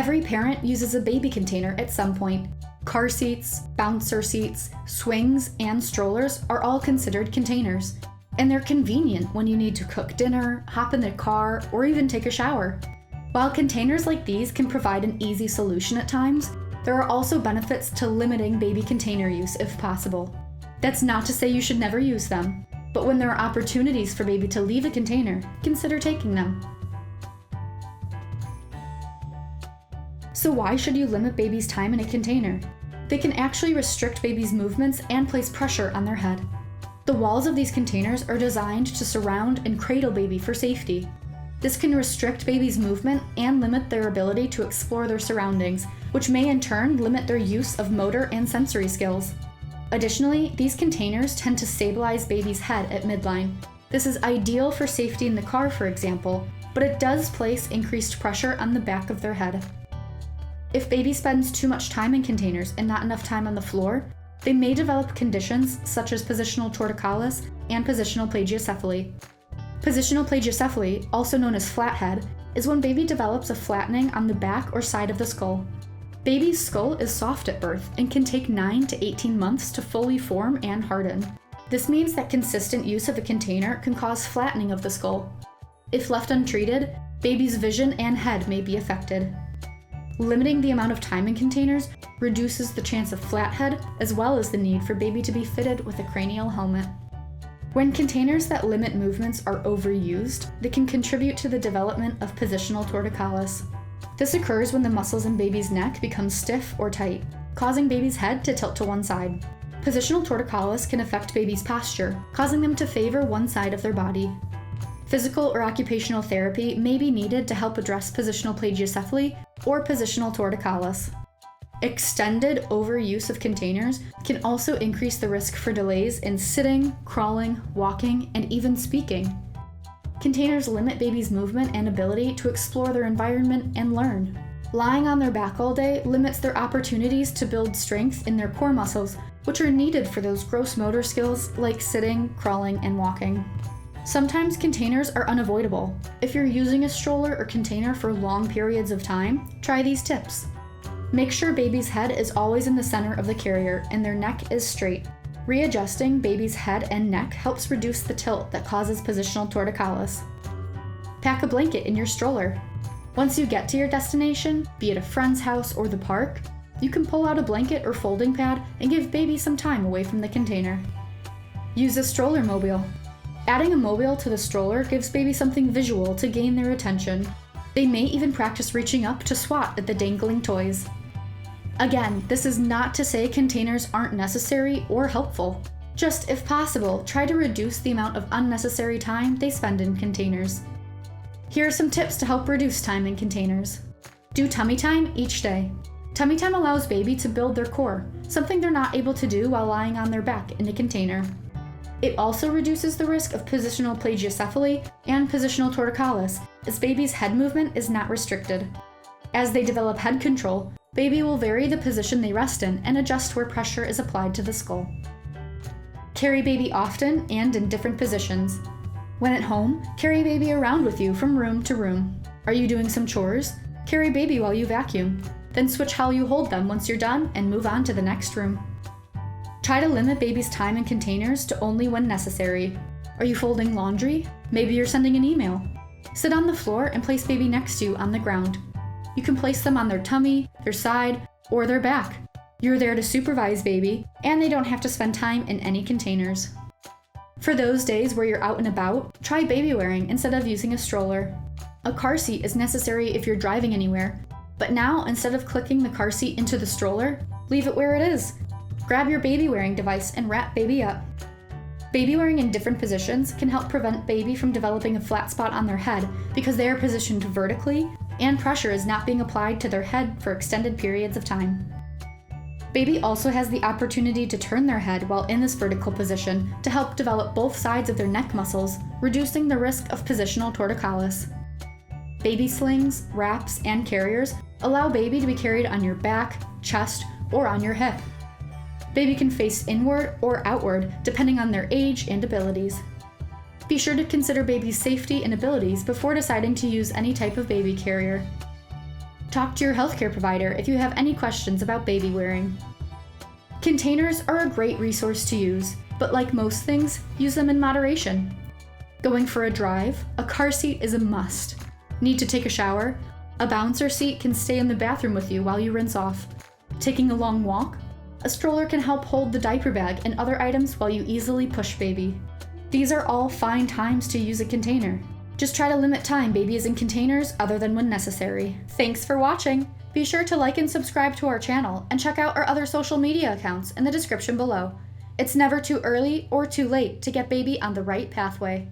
Every parent uses a baby container at some point. Car seats, bouncer seats, swings, and strollers are all considered containers. And they're convenient when you need to cook dinner, hop in the car, or even take a shower. While containers like these can provide an easy solution at times, there are also benefits to limiting baby container use if possible. That's not to say you should never use them, but when there are opportunities for baby to leave a container, consider taking them. So why should you limit baby's time in a container? They can actually restrict baby's movements and place pressure on their head. The walls of these containers are designed to surround and cradle baby for safety. This can restrict baby's movement and limit their ability to explore their surroundings, which may in turn limit their use of motor and sensory skills. Additionally, these containers tend to stabilize baby's head at midline. This is ideal for safety in the car, for example, but it does place increased pressure on the back of their head. If baby spends too much time in containers and not enough time on the floor, they may develop conditions such as positional torticollis and positional plagiocephaly. Positional plagiocephaly, also known as flathead, is when baby develops a flattening on the back or side of the skull. Baby's skull is soft at birth and can take 9 to 18 months to fully form and harden. This means that consistent use of a container can cause flattening of the skull. If left untreated, baby's vision and head may be affected. Limiting the amount of time in containers reduces the chance of flathead as well as the need for baby to be fitted with a cranial helmet. When containers that limit movements are overused, they can contribute to the development of positional torticollis. This occurs when the muscles in baby's neck become stiff or tight, causing baby's head to tilt to one side. Positional torticollis can affect baby's posture, causing them to favor one side of their body. Physical or occupational therapy may be needed to help address positional plagiocephaly or positional torticollis. Extended overuse of containers can also increase the risk for delays in sitting, crawling, walking, and even speaking. Containers limit baby's movement and ability to explore their environment and learn. Lying on their back all day limits their opportunities to build strength in their core muscles, which are needed for those gross motor skills like sitting, crawling, and walking. Sometimes containers are unavoidable. If you're using a stroller or container for long periods of time, try these tips. Make sure baby's head is always in the center of the carrier and their neck is straight. Readjusting baby's head and neck helps reduce the tilt that causes positional torticollis. Pack a blanket in your stroller. Once you get to your destination, be it a friend's house or the park, you can pull out a blanket or folding pad and give baby some time away from the container. Use a stroller mobile. Adding a mobile to the stroller gives baby something visual to gain their attention. They may even practice reaching up to swat at the dangling toys. Again, this is not to say containers aren't necessary or helpful. Just, if possible, try to reduce the amount of unnecessary time they spend in containers. Here are some tips to help reduce time in containers. Do tummy time each day. Tummy time allows baby to build their core, something they're not able to do while lying on their back in a container. It also reduces the risk of positional plagiocephaly and positional torticollis, as baby's head movement is not restricted. As they develop head control, baby will vary the position they rest in and adjust where pressure is applied to the skull. Carry baby often and in different positions. When at home, carry baby around with you from room to room. Are you doing some chores? Carry baby while you vacuum. Then switch how you hold them once you're done and move on to the next room. Try to limit baby's time in containers to only when necessary. Are you folding laundry? Maybe you're sending an email. Sit on the floor and place baby next to you on the ground. You can place them on their tummy, their side, or their back. You're there to supervise baby, and they don't have to spend time in any containers. For those days where you're out and about, try baby wearing instead of using a stroller. A car seat is necessary if you're driving anywhere, but now instead of clicking the car seat into the stroller, leave it where it is. Grab your baby wearing device and wrap baby up. Baby wearing in different positions can help prevent baby from developing a flat spot on their head because they are positioned vertically and pressure is not being applied to their head for extended periods of time. Baby also has the opportunity to turn their head while in this vertical position to help develop both sides of their neck muscles, reducing the risk of positional torticollis. Baby slings, wraps, and carriers allow baby to be carried on your back, chest, or on your hip. Baby can face inward or outward depending on their age and abilities. Be sure to consider baby's safety and abilities before deciding to use any type of baby carrier. Talk to your healthcare provider if you have any questions about baby wearing. Containers are a great resource to use, but like most things, use them in moderation. Going for a drive, a car seat is a must. Need to take a shower? A bouncer seat can stay in the bathroom with you while you rinse off. Taking a long walk? A stroller can help hold the diaper bag and other items while you easily push baby. These are all fine times to use a container. Just try to limit time baby is in containers other than when necessary. Thanks for watching! Be sure to like and subscribe to our channel and check out our other social media accounts in the description below. It's never too early or too late to get baby on the right pathway.